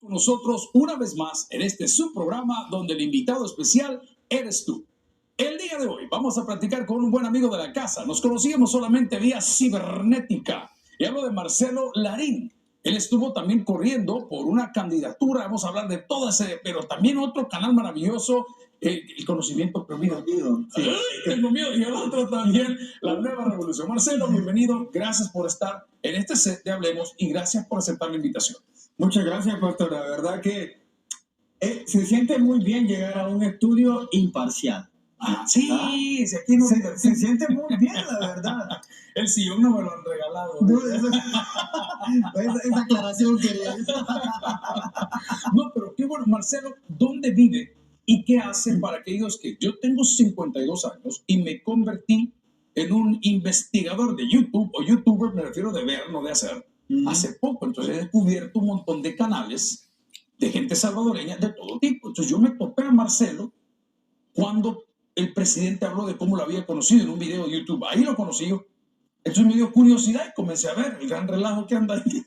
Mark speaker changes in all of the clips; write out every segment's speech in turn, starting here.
Speaker 1: Con nosotros una vez más en este subprograma donde el invitado especial eres tú. El día de hoy vamos a platicar con un buen amigo de la casa. Nos conocíamos solamente vía cibernética. Y hablo de Marcelo Larín. Él estuvo también corriendo por una candidatura. Vamos a hablar de todo ese, pero también otro canal maravilloso, el conocimiento prohibido. Sí. Tengo miedo. Y el otro también, la nueva revolución. Marcelo, bienvenido. Gracias por estar en este set de Hablemos y gracias por aceptar la invitación.
Speaker 2: Muchas gracias, pastor. La verdad que se siente muy bien llegar a un estudio imparcial.
Speaker 1: Sí, si aquí no
Speaker 2: se siente muy bien, la verdad.
Speaker 1: El sillón no me lo han regalado.
Speaker 2: Esa aclaración quería.
Speaker 1: No, pero qué bueno, Marcelo, ¿dónde vive y qué hace para aquellos que yo tengo 52 años y me convertí en un investigador de YouTube o youtuber, me refiero de ver, no de hacer, hace poco? Entonces he descubierto un montón de canales de gente salvadoreña de todo tipo. Entonces yo me topé a Marcelo cuando el presidente habló de cómo lo había conocido en un video de YouTube. Ahí lo conocí yo. Entonces me dio curiosidad y comencé a ver el gran relajo que anda ahí.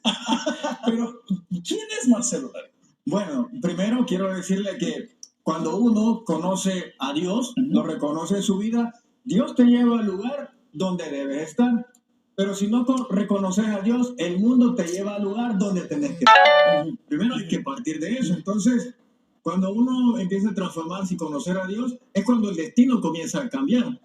Speaker 1: Pero, ¿quién es Marcelo Larín?
Speaker 2: Bueno, primero quiero decirle que cuando uno conoce a Dios, lo reconoce en su vida, Dios te lleva al lugar donde debes estar. Pero si no reconoces a Dios, el mundo te lleva al lugar donde tenés que estar. Primero hay que partir de eso. Entonces, cuando uno empieza a transformarse y conocer a Dios, es cuando el destino comienza a cambiar.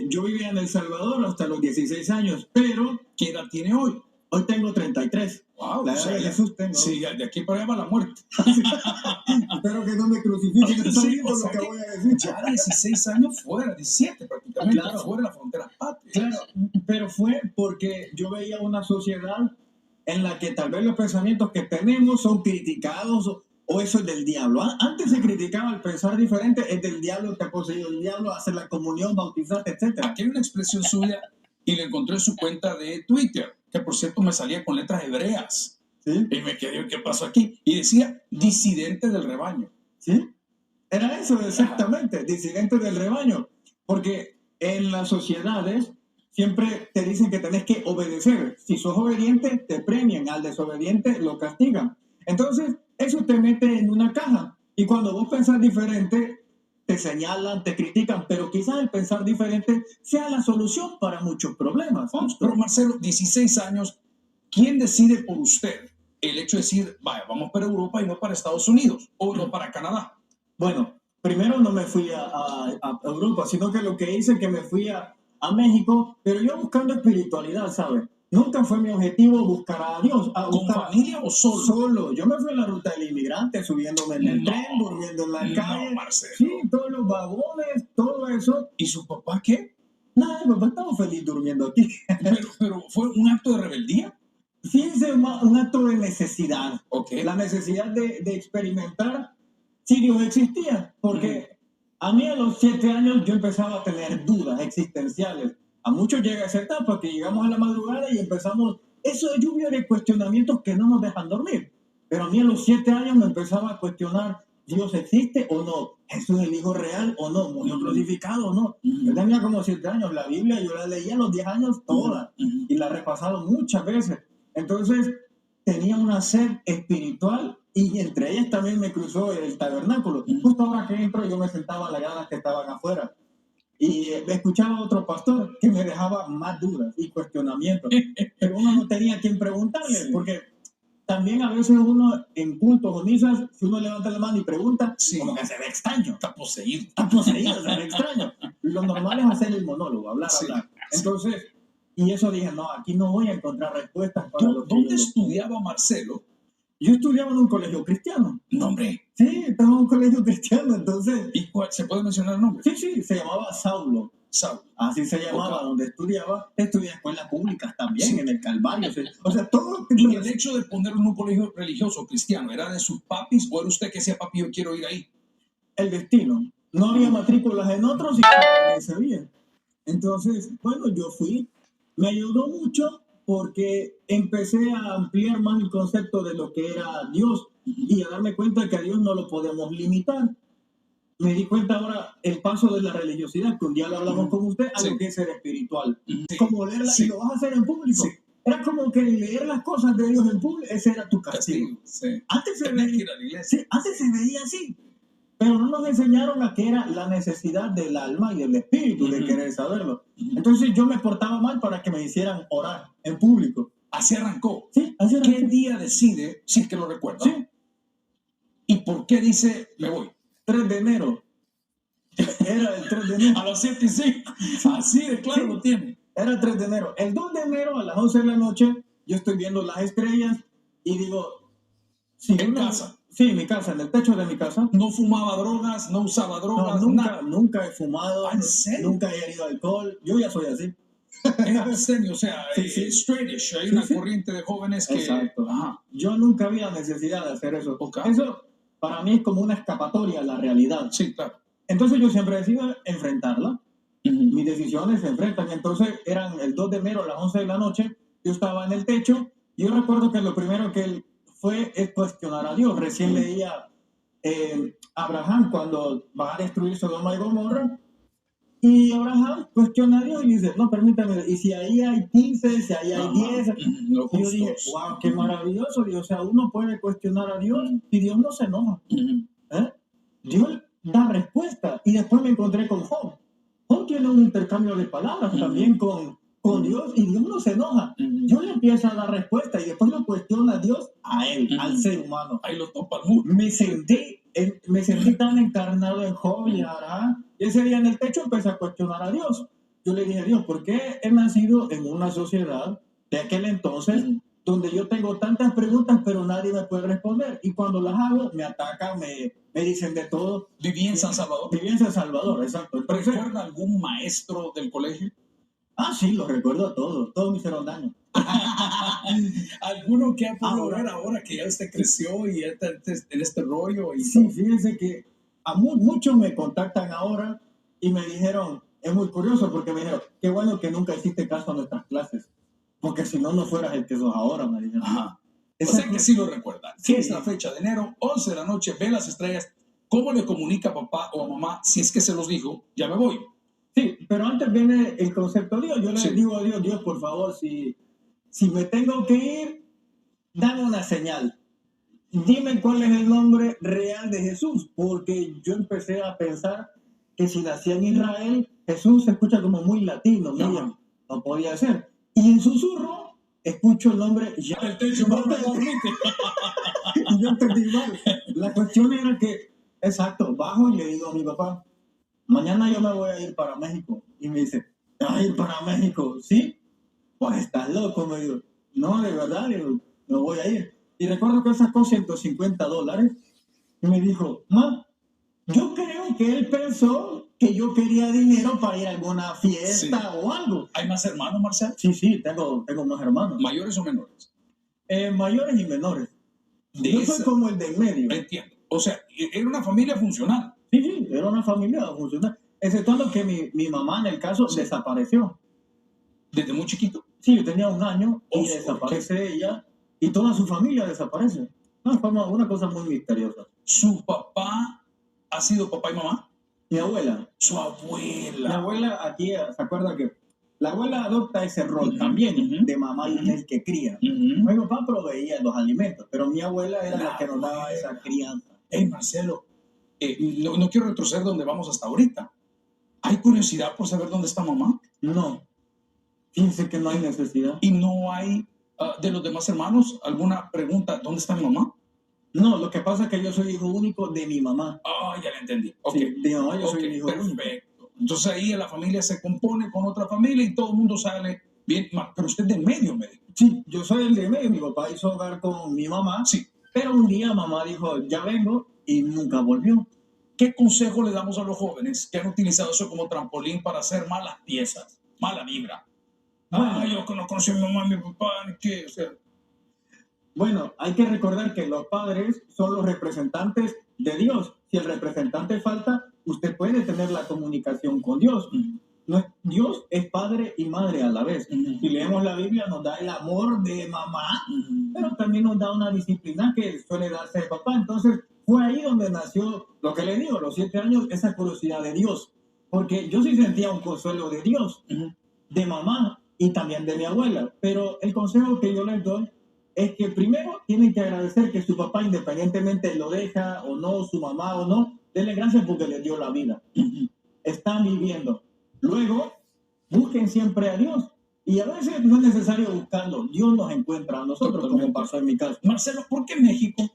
Speaker 2: Yo vivía en El Salvador hasta los 16 años, pero
Speaker 1: ¿qué edad tiene hoy?
Speaker 2: Hoy tengo 33.
Speaker 1: Wow,
Speaker 2: la edad de Jesús tengo.
Speaker 1: Sí, de aquí para allá va la muerte.
Speaker 2: Espero que no me crucifiquen.
Speaker 1: Sí,
Speaker 2: lo que voy a decir.
Speaker 1: Ya 16 años fuera, 17 prácticamente,
Speaker 2: claro,
Speaker 1: fuera de la frontera patria.
Speaker 2: Claro, pero fue porque yo veía una sociedad en la que tal vez los pensamientos que tenemos son criticados o eso es del diablo. Antes se criticaba el pensar diferente, es del diablo, te ha poseído el diablo, hacer la comunión, bautizarte, etc.
Speaker 1: Aquí hay una expresión suya y la encontré en su cuenta de Twitter, que por cierto me salía con letras hebreas.
Speaker 2: ¿Sí?
Speaker 1: Y me quedé, ¿qué pasó aquí? Y decía, disidente del rebaño.
Speaker 2: ¿Sí? Era eso exactamente, disidente del rebaño. Porque en las sociedades siempre te dicen que tenés que obedecer. Si sos obediente, te premian. Al desobediente, lo castigan. Entonces, eso te mete en una caja. Y cuando vos pensás diferente, te señalan, te critican. Pero quizás el pensar diferente sea la solución para muchos problemas.
Speaker 1: Pero Marcelo, 16 años, ¿quién decide por usted el hecho de decir, vaya, vamos para Europa y no para Estados Unidos o no para Canadá?
Speaker 2: Bueno, primero no me fui a Europa, sino que lo que hice es que me fui a México, pero yo buscando espiritualidad, ¿sabes? Nunca fue mi objetivo buscar a Dios.
Speaker 1: ¿Con familia o solo?
Speaker 2: Solo. Yo me fui a la ruta del inmigrante, subiéndome en el tren, durmiendo en la calle.
Speaker 1: Marcelo.
Speaker 2: Sí, todos los vagones, todo eso.
Speaker 1: ¿Y su papá qué?
Speaker 2: Nada, mi papá estaba feliz durmiendo aquí.
Speaker 1: Pero ¿fue un acto de rebeldía?
Speaker 2: Sí, es un acto de necesidad.
Speaker 1: Okay.
Speaker 2: La necesidad de experimentar si Dios existía. Porque a mí a los 7 años yo empezaba a tener dudas existenciales. A muchos llega esa etapa que llegamos a la madrugada y empezamos eso de lluvia de cuestionamientos que no nos dejan dormir. Pero a mí a los 7 años me empezaba a cuestionar, ¿Dios existe o no? ¿Jesús es el Hijo real o no? ¿Murió crucificado o no? Yo tenía como 7 años. La Biblia yo la leía a los 10 años toda y la he repasado muchas veces. Entonces tenía una sed espiritual y entre ellas también me cruzó el tabernáculo. Justo ahora que entro yo me sentaba en las gradas que estaban afuera. Y escuchaba a otro pastor que me dejaba más dudas y cuestionamientos. Pero uno no tenía a quien preguntarle, porque también a veces uno en cultos o misas, si uno levanta la mano y pregunta, como que se ve extraño.
Speaker 1: Está poseído.
Speaker 2: Está poseído, se ve extraño. Lo normal es hacer el monólogo, hablar. Entonces, y eso dije, no, aquí no voy a encontrar respuestas para lo que
Speaker 1: ¿Dónde estudiaba Marcelo?
Speaker 2: Yo estudiaba en un colegio cristiano.
Speaker 1: No, hombre.
Speaker 2: Sí, estaba en un colegio cristiano, entonces...
Speaker 1: ¿Y cuál, se puede mencionar el nombre?
Speaker 2: Sí, se llamaba Saulo.
Speaker 1: Saulo.
Speaker 2: Así se llamaba, donde estudiaba. Estudié en escuelas públicas también, en el Calvario. O sea, todo...
Speaker 1: ¿Y el hecho de ponerlo en un colegio religioso cristiano, era de sus papis o era usted que decía, papi, yo quiero ir ahí?
Speaker 2: El destino. No había matrículas en otros y nadie sabía. Entonces, bueno, yo fui. Me ayudó mucho porque empecé a ampliar más el concepto de lo que era Dios y a darme cuenta que a Dios no lo podemos limitar. Me di cuenta ahora el paso de la religiosidad, que un día lo hablamos con usted, a lo que es ser espiritual. Como leerla y lo vas a hacer en público. Era como que leer las cosas de Dios en público, ese era tu castigo.
Speaker 1: Castigo, sí.
Speaker 2: Antes se
Speaker 1: Tenés que
Speaker 2: veía,
Speaker 1: ir a la iglesia.
Speaker 2: sí, antes se veía así, pero no nos enseñaron a que era la necesidad del alma y del espíritu de
Speaker 1: Ujú.
Speaker 2: querer saberlo. Entonces yo me portaba mal para que me hicieran orar en público.
Speaker 1: Así arrancó.
Speaker 2: Sí, así era.
Speaker 1: ¿Qué día decide, si es que lo recuerda?
Speaker 2: Sí,
Speaker 1: ¿Y por qué dice, me voy?
Speaker 2: 3 de enero. Era el 3 de enero.
Speaker 1: A las 7:05. Así de claro
Speaker 2: Sí.
Speaker 1: lo tiene.
Speaker 2: Era el 3 de enero. El 2 de enero a las 11 de la noche, yo estoy viendo las estrellas y digo, si
Speaker 1: En
Speaker 2: uno-
Speaker 1: casa.
Speaker 2: Sí, en mi casa, en el techo de mi casa.
Speaker 1: No fumaba drogas, no usaba
Speaker 2: No,
Speaker 1: drogas,
Speaker 2: nunca,
Speaker 1: nada.
Speaker 2: nunca he fumado,
Speaker 1: ¿En serio?
Speaker 2: nunca he herido alcohol. Yo ya soy así.
Speaker 1: Es abstemio, o sea,
Speaker 2: Sí, sí.
Speaker 1: straightish. Hay
Speaker 2: Sí,
Speaker 1: una
Speaker 2: sí.
Speaker 1: corriente de jóvenes que...
Speaker 2: Exacto.
Speaker 1: Ajá.
Speaker 2: Yo nunca había necesidad de hacer eso.
Speaker 1: Ok.
Speaker 2: Eso para mí es como una escapatoria a la realidad.
Speaker 1: Sí, claro.
Speaker 2: Entonces yo siempre decido enfrentarla.
Speaker 1: Ujú.
Speaker 2: Mis decisiones se enfrentan. Entonces eran el 2 de enero a las 11 de la noche. Yo estaba en el techo. Y yo recuerdo que lo primero que él fue es cuestionar a Dios. Recién leía Abraham cuando va a destruir Sodoma y Gomorra. Y Abraham cuestiona a Dios y dice, no, permítame, y si ahí hay 15, si ahí hay
Speaker 1: Ajá.
Speaker 2: 10.
Speaker 1: Ujú. Lo
Speaker 2: Y yo dije,
Speaker 1: justos.
Speaker 2: wow, qué maravilloso. Dios. O sea, uno puede cuestionar a Dios y Dios no se enoja.
Speaker 1: Ujú.
Speaker 2: ¿Eh? Dios da respuesta. Y después me encontré con Job. Job tiene un intercambio de palabras también con Dios y Dios no se enoja.
Speaker 1: Ujú.
Speaker 2: Dios le empieza a dar respuesta y después lo cuestiona a Dios a él,
Speaker 1: Ujú.
Speaker 2: al ser humano.
Speaker 1: Ahí lo topa el muro.
Speaker 2: Me sentí tan encarnado en Job y Abraham. Y ese día en el techo empecé a cuestionar a Dios. Yo le dije a Dios, ¿por qué he nacido en una sociedad de aquel entonces
Speaker 1: Ujú.
Speaker 2: donde yo tengo tantas preguntas pero nadie me puede responder? Y cuando las hago, me atacan, me dicen de todo.
Speaker 1: Viví en San Salvador.
Speaker 2: Viví en San Salvador, exacto. Entonces,
Speaker 1: ¿Recuerda algún maestro del colegio?
Speaker 2: sí, los recuerdo a todos me hicieron daño.
Speaker 1: ¿Alguno que ha podido
Speaker 2: Ahora-
Speaker 1: ver ahora que ya usted creció y ya está en este rollo? Y
Speaker 2: Sí, fíjense que a muchos me contactan ahora y me dijeron, es muy curioso porque me dijeron, qué bueno que nunca hiciste caso a nuestras clases, porque si no, no fueras el que sos ahora, me dijeron.
Speaker 1: Ajá. O
Speaker 2: Esa-
Speaker 1: sea que sí lo recuerdan.
Speaker 2: Sí.
Speaker 1: Es la fecha de enero, 11 de la noche, ve las estrellas. ¿Cómo le comunica a papá o a mamá si es que se los dijo? Ya me voy.
Speaker 2: Sí, pero antes viene el concepto de Dios. Yo le
Speaker 1: Sí.
Speaker 2: digo a Dios, Dios, por favor, si me tengo que ir, dame una señal. Dime cuál es el nombre real de Jesús, porque yo empecé a pensar que si nacía en Israel, Jesús se escucha como muy latino, muy-
Speaker 1: Ajá.
Speaker 2: no podía ser. Y en susurro escucho el nombre ya.
Speaker 1: El techo no me permite.
Speaker 2: Y yo entendí mal. La cuestión era que, exacto, bajo y le digo a mi papá, mañana yo me voy a ir para México. Y me dice, ¿te vas a ir para México? ¿Sí? Pues estás loco, me digo. No, de verdad, digo, me voy a ir. Y recuerdo que él sacó $150 y me dijo, ma, yo creo que él pensó que yo quería dinero para ir a alguna fiesta o algo.
Speaker 1: ¿Hay más hermanos, Marcelo?
Speaker 2: Sí, tengo más hermanos.
Speaker 1: ¿Mayores o menores?
Speaker 2: Mayores y menores.
Speaker 1: De
Speaker 2: Yo
Speaker 1: esa-
Speaker 2: soy como el del medio.
Speaker 1: Entiendo. O sea, era una familia funcional.
Speaker 2: Sí, era una familia funcional. Exceptuando que mi mamá, en el caso, desapareció.
Speaker 1: Desde muy chiquito.
Speaker 2: Sí, yo tenía 1 año y
Speaker 1: Oh,
Speaker 2: desaparece ella y toda su familia desaparece. No, fue una cosa muy misteriosa.
Speaker 1: ¿Su papá ha sido papá y mamá?
Speaker 2: Mi abuela.
Speaker 1: Su
Speaker 2: Mi
Speaker 1: abuela.
Speaker 2: abuela aquí, ¿se acuerda que la abuela adopta ese rol
Speaker 1: Ujú,
Speaker 2: también
Speaker 1: ujú,
Speaker 2: de mamá y
Speaker 1: ujú.
Speaker 2: el que cría?
Speaker 1: Ujú.
Speaker 2: Mi papá proveía los alimentos, pero mi abuela era la que nos daba esa crianza.
Speaker 1: Hey, Marcelo, no quiero retroceder donde vamos hasta ahorita. ¿Hay curiosidad por saber dónde está mamá?
Speaker 2: No, fíjense que no hay necesidad.
Speaker 1: ¿Y no hay de los demás hermanos alguna pregunta? ¿Dónde está mi mamá?
Speaker 2: No, lo que pasa es que yo soy hijo único de mi mamá.
Speaker 1: Ah, ya la entendí. Ok,
Speaker 2: Sí, de mi mamá yo
Speaker 1: ok,
Speaker 2: soy el hijo único.
Speaker 1: perfecto. Entonces ahí la familia se compone con otra familia y todo el mundo sale bien. Pero usted de medio me dijo.
Speaker 2: Sí, yo soy el de medio. Mi papá hizo hogar con mi mamá,
Speaker 1: Sí.
Speaker 2: pero un día mamá dijo, ya vengo, y nunca volvió.
Speaker 1: ¿Qué consejo le damos a los jóvenes que han utilizado eso como trampolín para hacer malas piezas, mala vibra?
Speaker 2: Bueno.
Speaker 1: Yo no conocí a mi mamá, a mi papá, ni qué. O sea,
Speaker 2: Bueno, hay que recordar que los padres son los representantes de Dios. Si el representante falta, usted puede tener la comunicación con Dios. Dios es padre y madre a la vez. Si leemos la Biblia, nos da el amor de mamá, pero también nos da una disciplina que suele darse de papá. Entonces, fue ahí donde nació lo que le digo, a los 7 años, esa curiosidad de Dios. Porque yo sí sentía un consuelo de Dios, de mamá, y también de mi abuela. Pero el consejo que yo les doy es que primero tienen que agradecer que su papá, independientemente lo deja o no, su mamá o no, denle gracias porque les dio la vida. Están viviendo. Luego, busquen siempre a Dios. Y a veces no es necesario buscarlo. Dios nos encuentra a nosotros,
Speaker 1: Totalmente.
Speaker 2: como pasó en mi caso.
Speaker 1: Marcelo, ¿por qué México?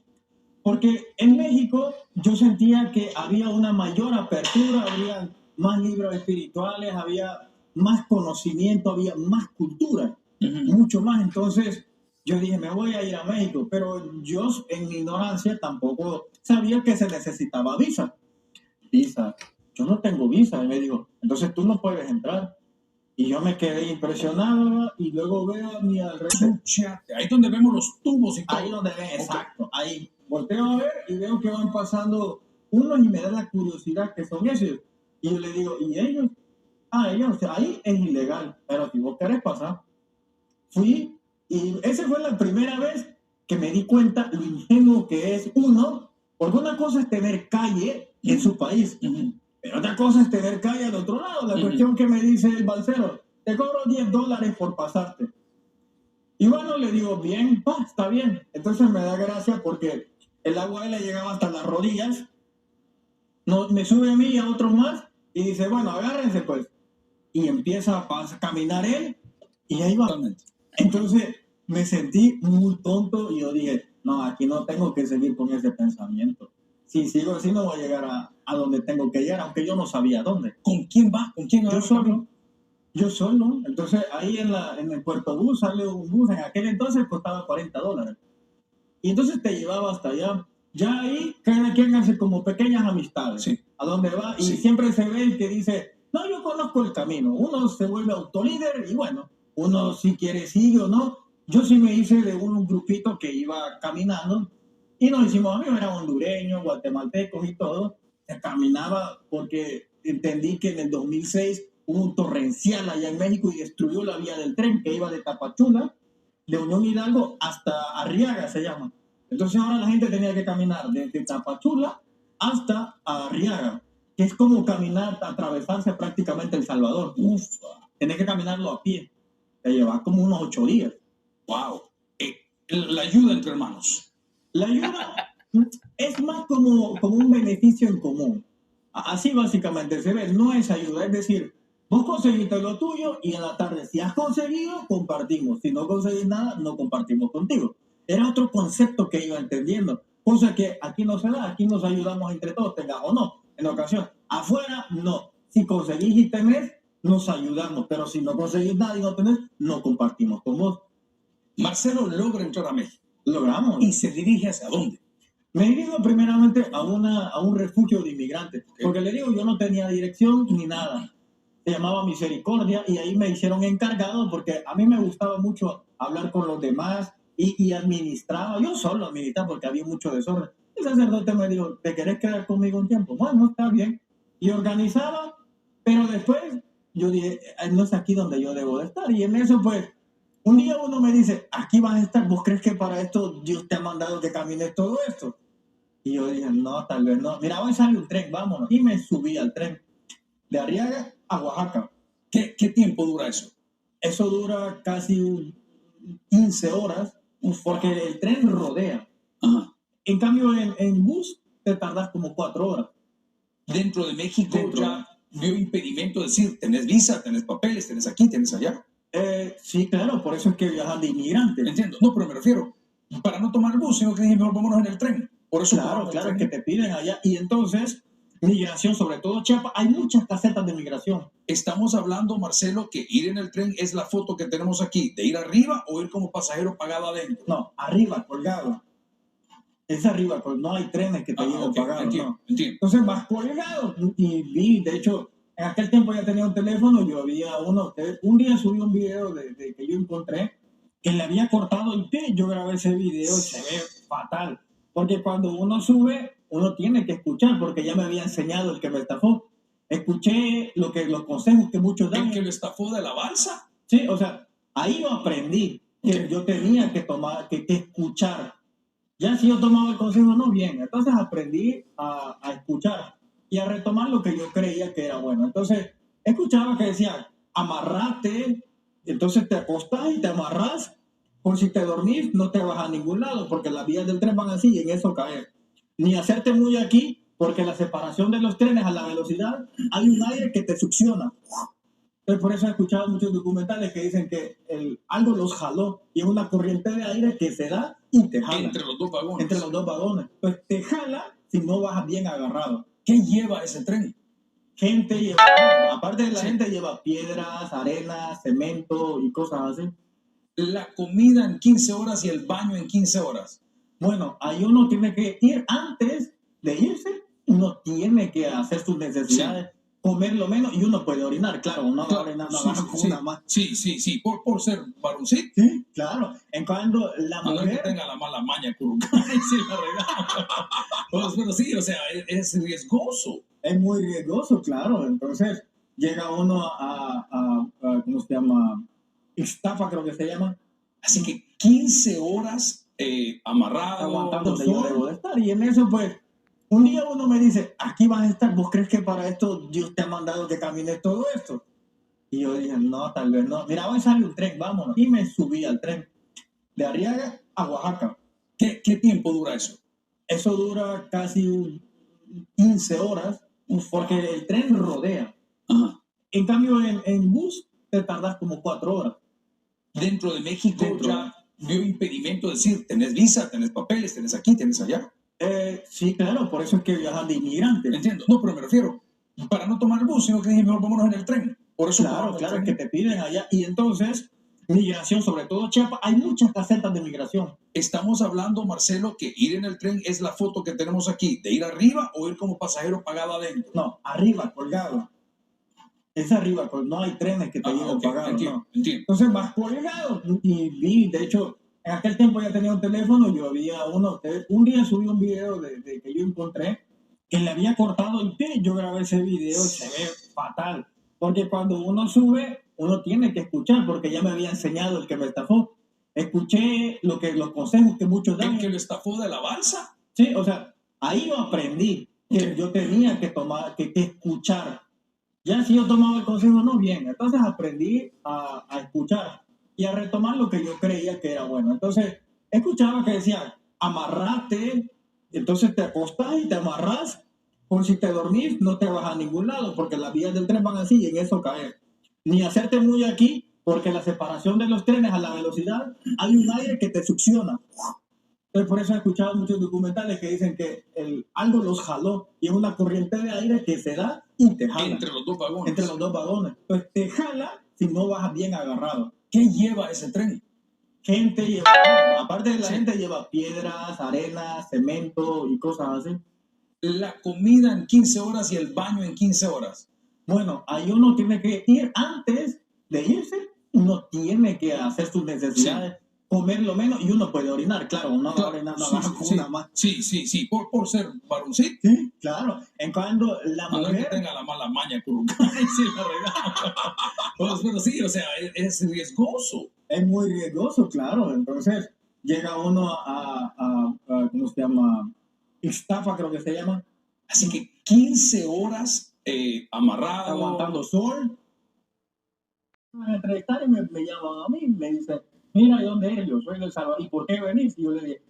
Speaker 2: Porque en México yo sentía que había una mayor apertura, había más libros espirituales, había más conocimiento, había más cultura, mucho más. Entonces yo dije, me voy a ir a México, pero yo en mi ignorancia tampoco sabía que se necesitaba visa. Visa, yo no tengo visa. Y me dijo, entonces tú no puedes entrar. Y yo me quedé impresionado y luego veo a mi alrededor.
Speaker 1: Ahí es donde vemos los tubos y todo.
Speaker 2: Ahí donde ven, exacto. Ahí volteo a ver y veo que van pasando unos y me da la curiosidad que son esos. Y yo le digo, ¿y ellos? Ellos, ahí es ilegal, pero si vos querés pasar. Fui y esa fue la primera vez que me di cuenta lo ingenuo que es uno, porque una cosa es tener calle en su país, pero otra cosa es tener calle al otro lado. La cuestión que me dice el balsero, te cobro $10 por pasarte. Y bueno, le digo, bien, está bien. Entonces me da gracia porque el agua le llegaba hasta las rodillas. No, me sube a mí y a otros más y dice, bueno, agárrense pues. Y empieza a caminar él y ahí va.
Speaker 1: Totalmente.
Speaker 2: Entonces me sentí muy tonto y yo dije, no, aquí no tengo que seguir con ese pensamiento. Si sigo así no voy a llegar a donde tengo que llegar, aunque yo no sabía dónde.
Speaker 1: ¿Con quién va? ¿Con quién
Speaker 2: Yo solo. Yo solo. Entonces ahí en el Puerto Bus sale un bus, en aquel entonces costaba $40. Y entonces te llevaba hasta allá. Ya ahí cada quien hace como pequeñas amistades.
Speaker 1: Sí.
Speaker 2: ¿A dónde va? Y
Speaker 1: Sí.
Speaker 2: siempre se ve el que dice, no, yo conozco el camino. Uno se vuelve autolíder y bueno, uno si quiere sigue o no. Yo sí me hice de un grupito que iba caminando y nos hicimos amigos, eran hondureños, guatemaltecos y todo. Caminaba porque entendí que en el 2006 hubo un torrencial allá en México y destruyó la vía del tren que iba de Tapachula, de Unión Hidalgo hasta Arriaga se llama. Entonces ahora la gente tenía que caminar desde Tapachula hasta Arriaga, que es como caminar, atravesarse prácticamente El Salvador. Tenés que caminarlo a pie. Te lleva como unos 8 días.
Speaker 1: Wow. La ayuda entre hermanos.
Speaker 2: La ayuda es más como un beneficio en común. Así básicamente se ve. No es ayuda, es decir, vos conseguiste lo tuyo y en la tarde, si has conseguido, compartimos. Si no conseguís nada, no compartimos contigo. Era otro concepto que iba entendiendo. Cosa que aquí no se da, aquí nos ayudamos entre todos, tengas o no, en ocasión. Afuera, no. Si conseguís y tenés, nos ayudamos. Pero si no conseguís nada y no tenés, no compartimos con vos.
Speaker 1: Marcelo logra entrar a México.
Speaker 2: Logramos.
Speaker 1: ¿Y se dirige hacia dónde?
Speaker 2: Me dirijo primeramente a un refugio de inmigrantes. Porque le digo, yo no tenía dirección ni nada. Se llamaba Misericordia y ahí me hicieron encargado porque a mí me gustaba mucho hablar con los demás y administraba. Yo solo administraba porque había mucho desorden. El sacerdote me dijo, ¿te querés quedar conmigo un tiempo? Bueno, está bien. Y organizaba, pero después yo dije, no es aquí donde yo debo de estar. Y en eso, pues, un día uno me dice, aquí vas a estar. ¿Vos crees que para esto Dios te ha mandado que camines todo esto? Y yo dije, no, tal vez no. Mira, hoy sale un tren, vámonos. Y me subí al tren de Arriaga a Oaxaca.
Speaker 1: ¿Qué tiempo dura eso?
Speaker 2: Eso dura casi 15 horas porque el tren rodea.
Speaker 1: Ajá.
Speaker 2: En cambio, en bus te tardas como 4 horas.
Speaker 1: Dentro de México ya vio impedimento, es decir, tenés visa, tenés papeles, tenés aquí, tenés allá.
Speaker 2: Sí, claro, por eso es que viajan de inmigrantes.
Speaker 1: Entiendo, no, pero me refiero, para no tomar el bus, sino que dije, mejor vámonos en el tren. Por eso
Speaker 2: claro, es que te piden allá. Y entonces, migración, sobre todo Chiapas, hay muchas casetas de migración.
Speaker 1: Estamos hablando, Marcelo, que ir en el tren es la foto que tenemos aquí, de ir arriba o ir como pasajero pagado adentro.
Speaker 2: No, arriba, colgado. Es arriba, pues no hay trenes que te lleven pagado.
Speaker 1: Entiendo.
Speaker 2: Entonces vas colgado y vi, de hecho, en aquel tiempo ya tenía un teléfono, yo había un día subí un video de que yo encontré que le había cortado el pie. Yo grabé ese video y se ve fatal. Porque cuando uno sube, uno tiene que escuchar, porque ya me había enseñado el que me estafó. Escuché los consejos que muchos dan.
Speaker 1: ¿El que lo estafó de la balsa?
Speaker 2: Sí, o sea, ahí yo aprendí que yo tenía que tomar, que escuchar. Ya si yo tomaba el consejo, no, bien. Entonces aprendí a escuchar y a retomar lo que yo creía que era bueno. Entonces, escuchaba que decía, amarrate entonces te acostás y te amarrás, por si te dormís no te vas a ningún lado, porque las vías del tren van así y en eso caes. Ni hacerte muy aquí, porque la separación de los trenes a la velocidad, hay un aire que te succiona. Entonces, por eso he escuchado muchos documentales que dicen que algo los jaló y es una corriente de aire que se da y te jala.
Speaker 1: Entre los dos vagones.
Speaker 2: Entre los dos vagones. Entonces te jala si no vas bien agarrado.
Speaker 1: ¿Qué lleva ese tren?
Speaker 2: Gente lleva, aparte de la gente lleva piedras, arena, cemento y cosas así.
Speaker 1: La comida en 15 horas y el baño en 15 horas.
Speaker 2: Bueno, ahí uno tiene que ir antes de irse, uno tiene que hacer sus necesidades, comer lo menos y uno puede orinar, claro, uno va a orinar una más.
Speaker 1: Sí, por ser varoncito.
Speaker 2: Sí, claro. En cuando la
Speaker 1: A no
Speaker 2: mujer...
Speaker 1: que tenga la mala maña, curucán, sí, la regala. Pero sí, o sea, es riesgoso.
Speaker 2: Es muy riesgoso, claro. Entonces llega uno a ¿cómo se llama? Estafa, creo que se llama.
Speaker 1: Así que 15 horas amarrado.
Speaker 2: Aguantando donde yo debo de estar. Y en eso, pues, un día uno me dice, aquí vas a estar, ¿vos crees que para esto Dios te ha mandado que camines todo esto? Y yo dije, no, tal vez no. Mira, hoy sale un tren, vámonos. Y me subí al tren de Arriaga a Oaxaca.
Speaker 1: ¿Qué tiempo dura eso?
Speaker 2: Eso dura casi 15 horas, porque el tren rodea.
Speaker 1: Ajá.
Speaker 2: En cambio, en bus te tardas como 4 horas.
Speaker 1: Dentro de México ya vio impedimento, decir, tenés visa, tenés papeles, tenés aquí, tenés allá.
Speaker 2: Sí, claro, por eso es que viajan de inmigrantes.
Speaker 1: Entiendo, no, pero me refiero, para no tomar el bus, sino que dije, mejor vámonos en el tren. Por eso
Speaker 2: claro, que te piden allá. Y entonces, migración, sobre todo Chiapas, hay muchas casetas de migración.
Speaker 1: Estamos hablando, Marcelo, que ir en el tren es la foto que tenemos aquí, de ir arriba o ir como pasajero pagado adentro.
Speaker 2: No, arriba, colgado. Es arriba, pues no hay trenes que te lleven pagado.
Speaker 1: Entiendo.
Speaker 2: Entonces vas colgado. Y vi, de hecho, en aquel tiempo ya tenía un teléfono, yo había un día subí un video de que yo encontré que le había cortado el pie. Yo grabé ese video y se ve fatal. Porque cuando uno sube, uno tiene que escuchar, porque ya me había enseñado el que me estafó. Escuché los consejos que muchos dan.
Speaker 1: ¿El que lo estafó de la balsa?
Speaker 2: Sí, o sea, ahí yo aprendí que yo tenía que tomar, que escuchar. Ya si yo tomaba el consejo, no, bien. Entonces aprendí a escuchar y a retomar lo que yo creía que era bueno. Entonces, escuchaba que decían, amarrate, entonces te acostás y te amarrás, por si te dormís no te vas a ningún lado, porque las vías del tren van así y en eso caes. Ni hacerte muy aquí, porque la separación de los trenes a la velocidad, hay un aire que te succiona. Entonces, por eso he escuchado muchos documentales que dicen que algo los jaló y es una corriente de aire que se da y te jala.
Speaker 1: Entre los dos vagones.
Speaker 2: Entre los dos vagones. Entonces te jala si no vas bien agarrado.
Speaker 1: ¿Qué lleva ese tren?
Speaker 2: Gente lleva, aparte de la gente lleva piedras, arena, cemento y cosas así.
Speaker 1: La comida en 15 horas y el baño en 15 horas.
Speaker 2: Bueno, ahí uno tiene que ir antes de irse, uno tiene que hacer sus necesidades. Comer lo menos y uno puede orinar, claro, uno va a orinar una más.
Speaker 1: Sí, por ser varoncito.
Speaker 2: Sí, claro. En cuando la mujer...
Speaker 1: A no que tenga la mala maña, curucán, sí, la regala. Pero sí, o sea, es riesgoso.
Speaker 2: Es muy riesgoso, claro. Entonces llega uno ¿cómo se llama? Estafa, creo que se llama.
Speaker 1: Así que 15 horas amarrado.
Speaker 2: Aguantando sol. Me entrevistan y me llaman a mí y me dicen, mira, ¿de dónde eres? Yo soy del Salvador. ¿Y por qué venís? Y yo le dije,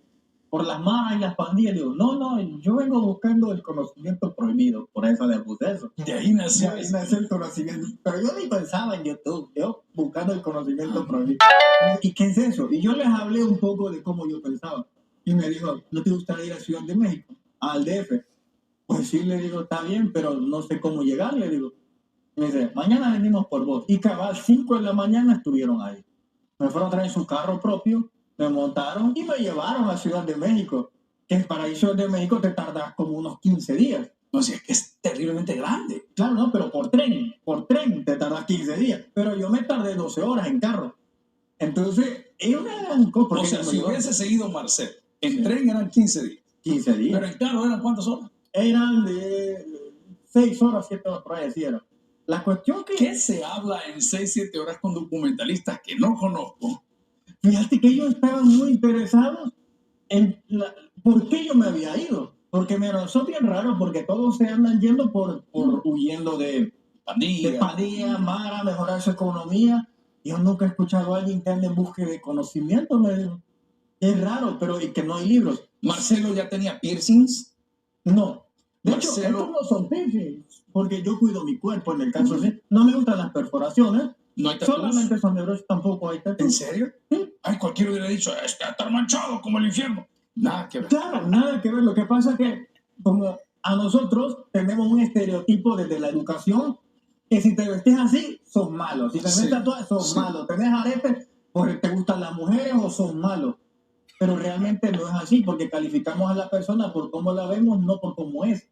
Speaker 2: por las maras y las pandillas. Le digo, no, yo vengo buscando el conocimiento prohibido. Por eso le puse eso.
Speaker 1: De ahí nació
Speaker 2: el conocimiento. Pero yo ni pensaba en YouTube. Yo buscando el conocimiento prohibido. ¿Y qué es eso? Y yo les hablé un poco de cómo yo pensaba. Y me dijo, ¿no te gustaría ir a Ciudad de México? Al DF. Pues sí, le digo, está bien, pero no sé cómo llegar, le digo. Me dice, mañana venimos por vos. Y cabal, 5 de la mañana estuvieron ahí. Me fueron a traer su carro propio, me montaron y me llevaron a Ciudad de México. Que para ir a Ciudad de México te tardas como unos 15 días.
Speaker 1: O sea, que es terriblemente grande.
Speaker 2: Claro, no, pero por tren te tardas 15 días. Pero yo me tardé 12 horas en carro. Entonces, es una gran cosa.
Speaker 1: O sea, si hubiese seguido Marcel, en tren eran 15 días.
Speaker 2: 15 días.
Speaker 1: Pero en carro eran ¿cuántas horas?
Speaker 2: Eran de 6 horas, 7 horas, por ahí decían. La cuestión que...
Speaker 1: ¿Qué se habla en 6, 7 horas con documentalistas que no conozco?
Speaker 2: Fíjate que ellos estaban muy interesados en por qué yo me había ido. Porque me resultó bien raro, porque todos se andan yendo por huyendo de pandilla, mara, mejorar su economía. Yo nunca he escuchado a alguien que ande en búsqueda de conocimiento, me dijo. Es raro, pero y que no hay libros.
Speaker 1: Marcelo ya tenía piercings.
Speaker 2: No. De
Speaker 1: Marcelo-
Speaker 2: hecho, estos no son piercings, porque yo cuido mi cuerpo en el caso así. No me gustan las perforaciones.
Speaker 1: No hay tatuajes.
Speaker 2: Solamente son de broche, tampoco hay
Speaker 1: ¿En
Speaker 2: tatuajes.
Speaker 1: serio?
Speaker 2: Sí.
Speaker 1: Ay, cualquiera hubiera dicho, está manchado como el infierno. Nada que ver.
Speaker 2: Claro, nada que ver. Lo que pasa es que, como a nosotros tenemos un estereotipo desde la educación, que si te vestes así, sos malo. Si te
Speaker 1: Sí,
Speaker 2: ves tatuajes, sos
Speaker 1: sí.
Speaker 2: malo. Tenés aretes, pues te gustan las mujeres o sos malo. Pero realmente no es así, porque calificamos a la persona por cómo la vemos, no por cómo es.